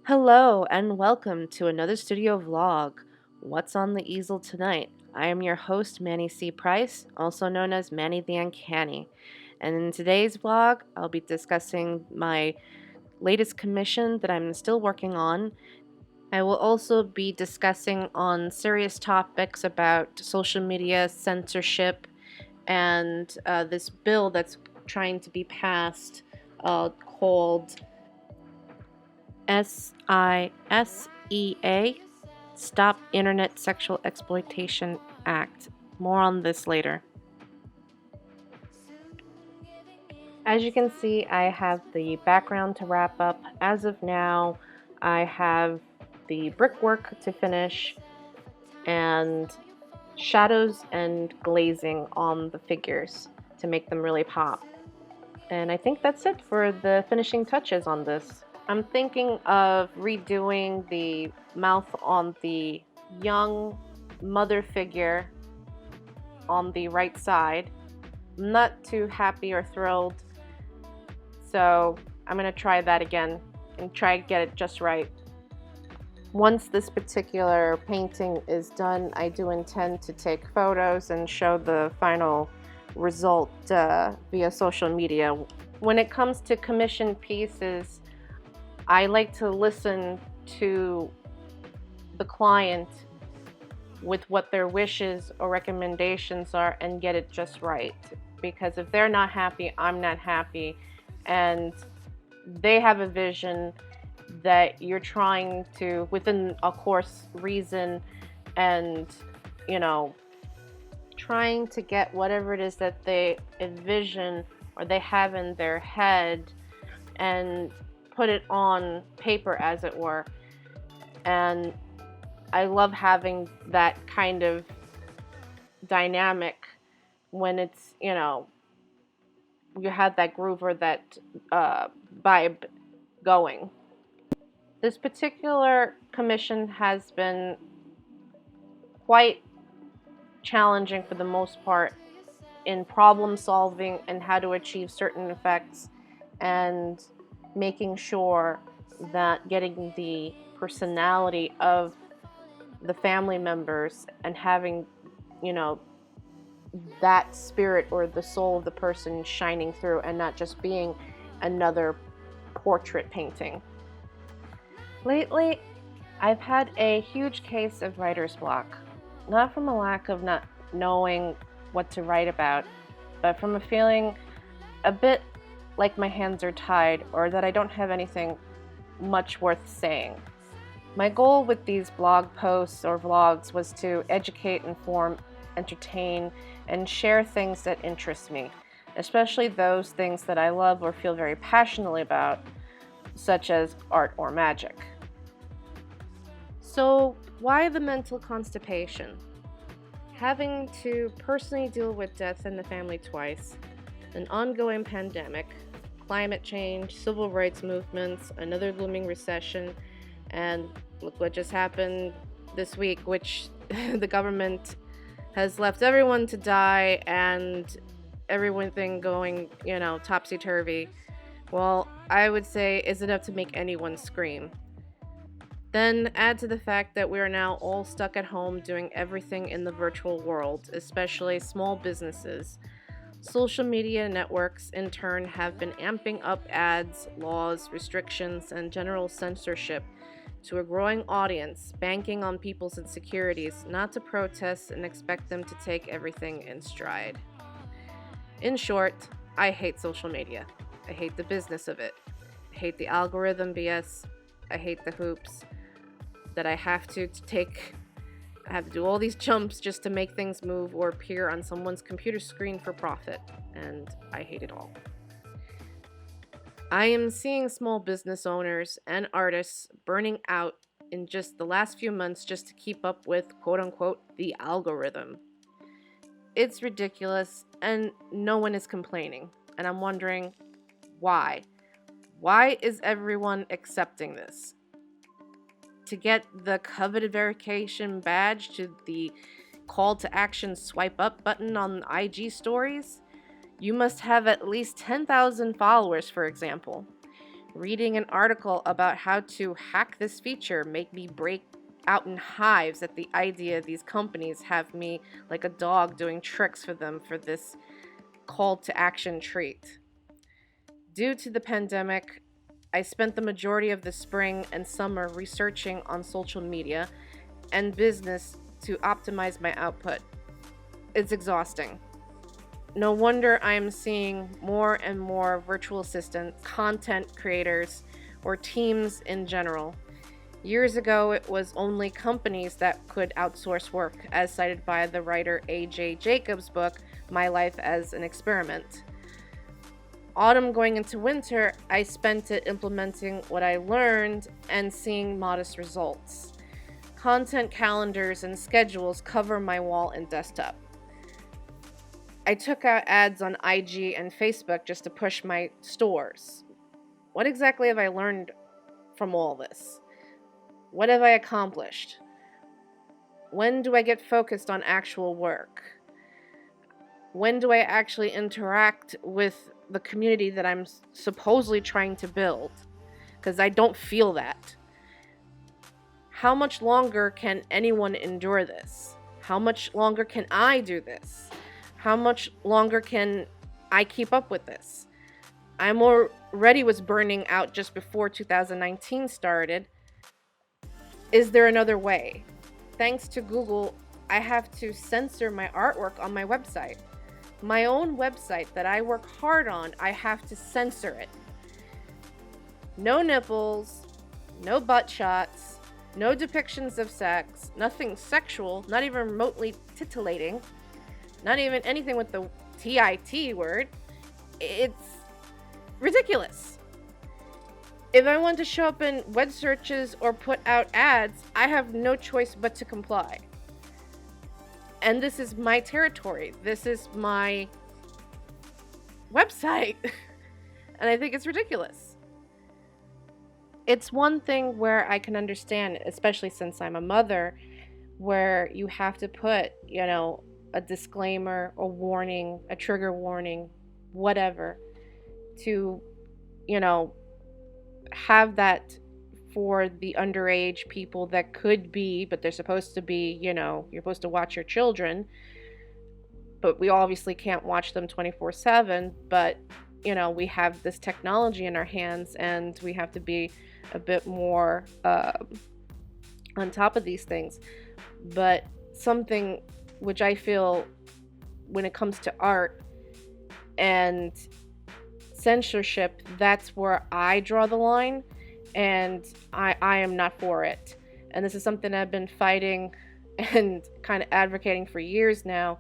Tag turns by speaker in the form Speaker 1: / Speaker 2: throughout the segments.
Speaker 1: Hello and welcome to another studio vlog. What's on the easel tonight? I am your host, Manny C. Price, also known as Manny the Uncanny. And in today's vlog, I'll be discussing my latest commission that I'm still working on. I will also be discussing on serious topics about social media censorship and this bill that's trying to be passed called SISEA, Stop Internet Sexual Exploitation Act. More on this later. As you can see, I have the background to wrap up. As of now, I have the brickwork to finish and shadows and glazing on the figures to make them really pop. And I think that's it for the finishing touches on this. I'm thinking of redoing the mouth on the young mother figure on the right side. I'm not too happy or thrilled, so I'm going to try that again and try to get it just right. Once this particular painting is done, I do intend to take photos and show the final result via social media. When it comes to commissioned pieces, I like to listen to the client with what their wishes or recommendations are and get it just right. Because if they're not happy, I'm not happy, and they have a vision that you're trying to, within of course reason, and trying to get whatever it is that they envision or they have in their head and put it on paper, as it were. And I love having that kind of dynamic when it's, you have that groove or that vibe going. This particular commission has been quite challenging for the most part in problem solving and how to achieve certain effects, and making sure that getting the personality of the family members and having, that spirit or the soul of the person shining through and not just being another portrait painting. Lately, I've had a huge case of writer's block, not from a lack of not knowing what to write about, but from a feeling a bit like my hands are tied or that I don't have anything much worth saying. My goal with these blog posts or vlogs was to educate, inform, entertain, and share things that interest me, especially those things that I love or feel very passionately about, such as art or magic. So, why the mental constipation? Having to personally deal with death in the family twice, an ongoing pandemic, climate change, civil rights movements, another looming recession, and look what just happened this week, which the government has left everyone to die and everything going, topsy-turvy. Well, I would say is enough to make anyone scream. Then add to the fact that we are now all stuck at home doing everything in the virtual world, especially small businesses. Social media networks, in turn, have been amping up ads, laws, restrictions, and general censorship to a growing audience, banking on people's insecurities not to protest and expect them to take everything in stride. In short, I hate social media. I hate the business of it. I hate the algorithm BS. I hate the hoops that I have to take. I have to do all these jumps just to make things move or appear on someone's computer screen for profit, and I hate it all. I am seeing small business owners and artists burning out in just the last few months just to keep up with, quote unquote, the algorithm. It's ridiculous, and no one is complaining, and I'm wondering why. Why is everyone accepting this? To get the coveted verification badge to the call to action swipe up button on IG stories, you must have at least 10,000 followers, for example. reading an article about how to hack this feature make me break out in hives at the idea these companies have me like a dog doing tricks for them for this call to action treat. Due to the pandemic, I spent the majority of the spring and summer researching on social media and business to optimize my output. It's exhausting. No wonder I am seeing more and more virtual assistants, content creators, or teams in general. Years ago, it was only companies that could outsource work, as cited by the writer A.J. Jacobs' book, My Life as an Experiment. Autumn going into winter, I spent it implementing what I learned and seeing modest results. Content calendars and schedules cover my wall and desktop. I took out ads on IG and Facebook just to push my stores. What exactly have I learned from all this? What have I accomplished? When do I get focused on actual work? When do I actually interact with the community that I'm supposedly trying to build? Because I don't feel that. How much longer can anyone endure this? How much longer can I do this? How much longer can I keep up with this? I'm already was burning out just before 2019 started. Is there another way? Thanks to Google, I have to censor my artwork on my website. My own website that I work hard on, I have to censor it. No nipples, no butt shots, no depictions of sex, nothing sexual, not even remotely titillating, not even anything with the TIT word. It's ridiculous. If I want to show up in web searches or put out ads, I have no choice but to comply. And this is my territory. This is my website. And I think it's ridiculous. It's one thing where I can understand, especially since I'm a mother, where you have to put, a disclaimer, a warning, a trigger warning, whatever, to, have that for the underage people that could be, but they're supposed to be, you're supposed to watch your children, but we obviously can't watch them 24/7, but, we have this technology in our hands and we have to be a bit more on top of these things. But something which I feel when it comes to art and censorship, that's where I draw the line, and I am not for it. And this is something I've been fighting and kind of advocating for years now,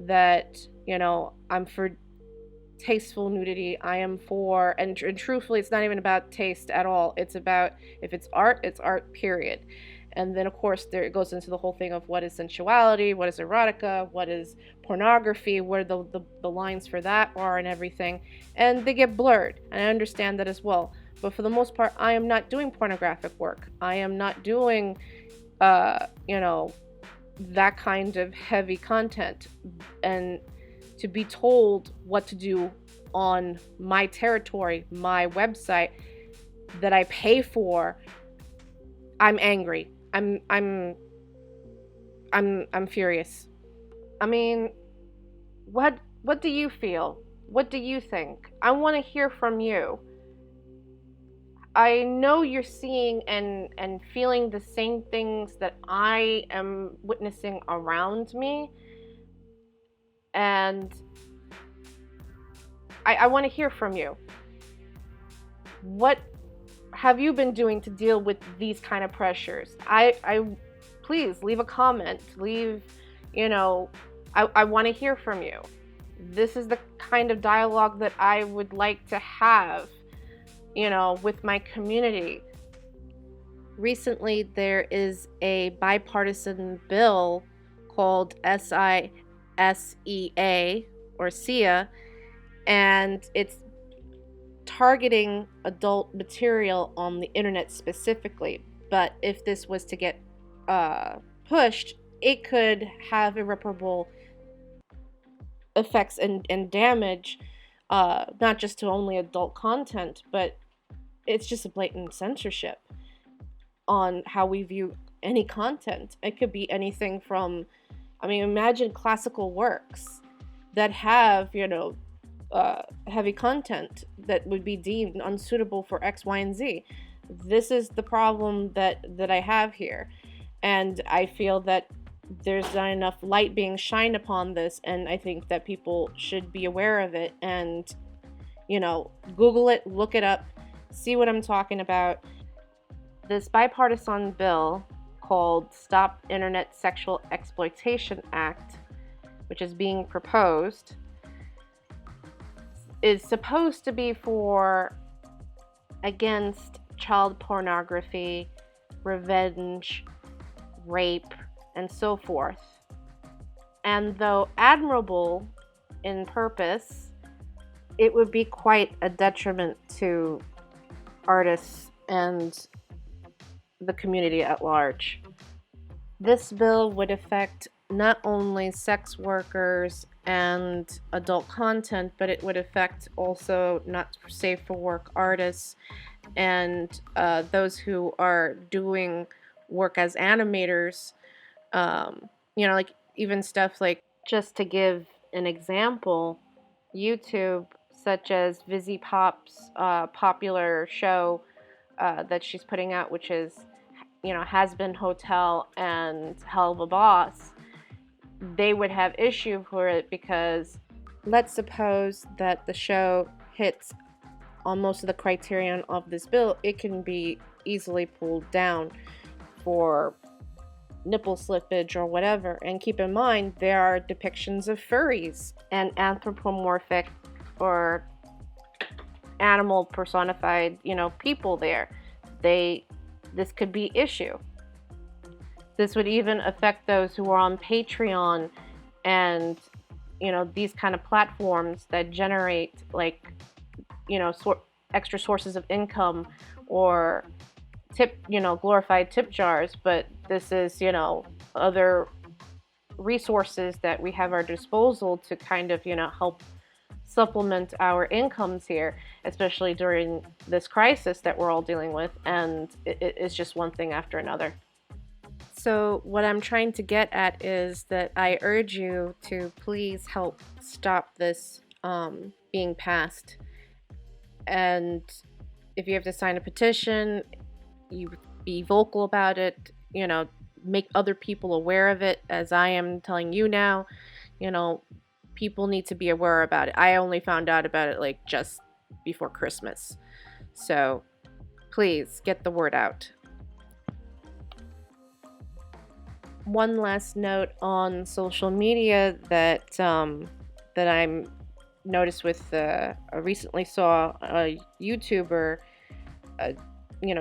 Speaker 1: that, I'm for tasteful nudity. I am for, and truthfully, it's not even about taste at all. It's about, if it's art, period. And then, of course, there it goes into the whole thing of what is sensuality, what is erotica, what is pornography, where the lines for that are and everything. And they get blurred, and I understand that as well. But for the most part, I am not doing pornographic work. I am not doing, that kind of heavy content. And to be told what to do on my territory, my website that I pay for, I'm angry. I'm furious. I mean, what do you feel? What do you think? I want to hear from you. I know you're seeing and feeling the same things that I am witnessing around me. And I want to hear from you. What have you been doing to deal with these kind of pressures? I please leave a comment. I want to hear from you. This is the kind of dialogue that I would like to have, with my community. Recently, there is a bipartisan bill called SISEA or SIA, and it's targeting adult material on the internet specifically. But if this was to get pushed, it could have irreparable effects and damage, not just to only adult content, but it's just a blatant censorship on how we view any content. It could be anything from, I mean, imagine classical works that have, heavy content that would be deemed unsuitable for X, Y, and Z. This is the problem that I have here. And I feel that there's not enough light being shined upon this, and I think that people should be aware of it and, Google it, look it up, see what I'm talking about. This bipartisan bill called Stop Internet Sexual Exploitation Act, which is being proposed, is supposed to be against child pornography, revenge, rape, and so forth. And though admirable in purpose, it would be quite a detriment to artists and the community at large. This bill would affect not only sex workers and adult content, but it would affect also not safe for work artists and those who are doing work as animators. Like even stuff like, just to give an example, YouTube, such as Vizzy Pop's popular show that she's putting out, which is, Has Been Hotel and Hell of a Boss, they would have issue for it because let's suppose that the show hits on most of the criterion of this bill, it can be easily pulled down for nipple slippage or whatever. And keep in mind, there are depictions of furries and anthropomorphic or animal personified, people there. This could be issue. This would even affect those who are on Patreon and, these kind of platforms that generate extra sources of income or glorified tip jars. But this is, other resources that we have at our disposal to kind of, help supplement our incomes here, especially during this crisis that we're all dealing with. And it's just one thing after another. So what I'm trying to get at is that I urge you to please help stop this being passed. And if you have to sign a petition, you be vocal about it, make other people aware of it, as I am telling you now. People need to be aware about it. I only found out about it just before Christmas. So please get the word out. One last note on social media that I'm noticed with I recently saw a YouTuber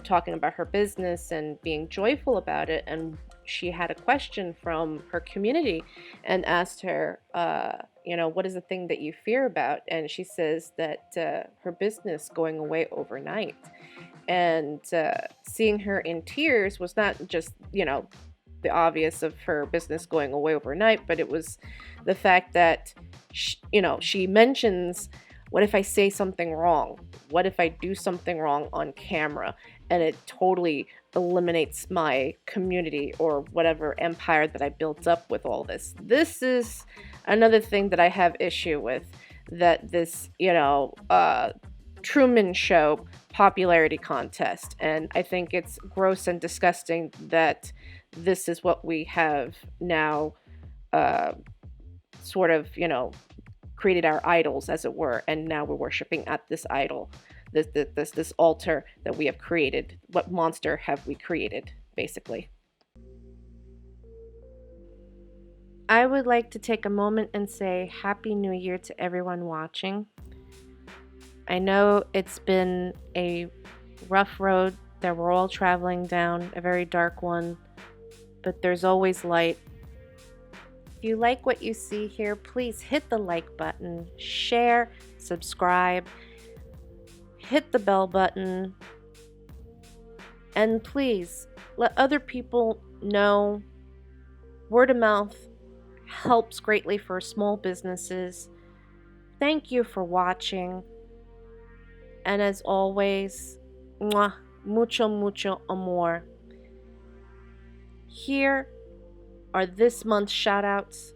Speaker 1: talking about her business and being joyful about it, and she had a question from her community and asked her what is the thing that you fear about, and she says that her business going away overnight. And seeing her in tears was not just the obvious of her business going away overnight, but it was the fact that she mentions, what if I say something wrong? What if I do something wrong on camera and it totally eliminates my community or whatever empire that I built up with all this? This is another thing that I have issue with, that this, Truman Show popularity contest. And I think it's gross and disgusting that this is what we have now sort of, created our idols, as it were, and now we're worshiping at this idol, this altar that we have created. What monster have we created, basically? I would like to take a moment and say Happy New Year to everyone watching. I know it's been a rough road that we're all traveling down, a very dark one, but there's always light. If you like what you see here, please hit the like button, share, subscribe, hit the bell button, and please let other people know. Word of mouth helps greatly for small businesses. Thank you for watching, and as always, Mwah, mucho, mucho amor. Here are this month's shoutouts.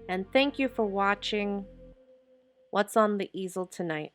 Speaker 1: And thank you for watching What's on the Easel Tonight.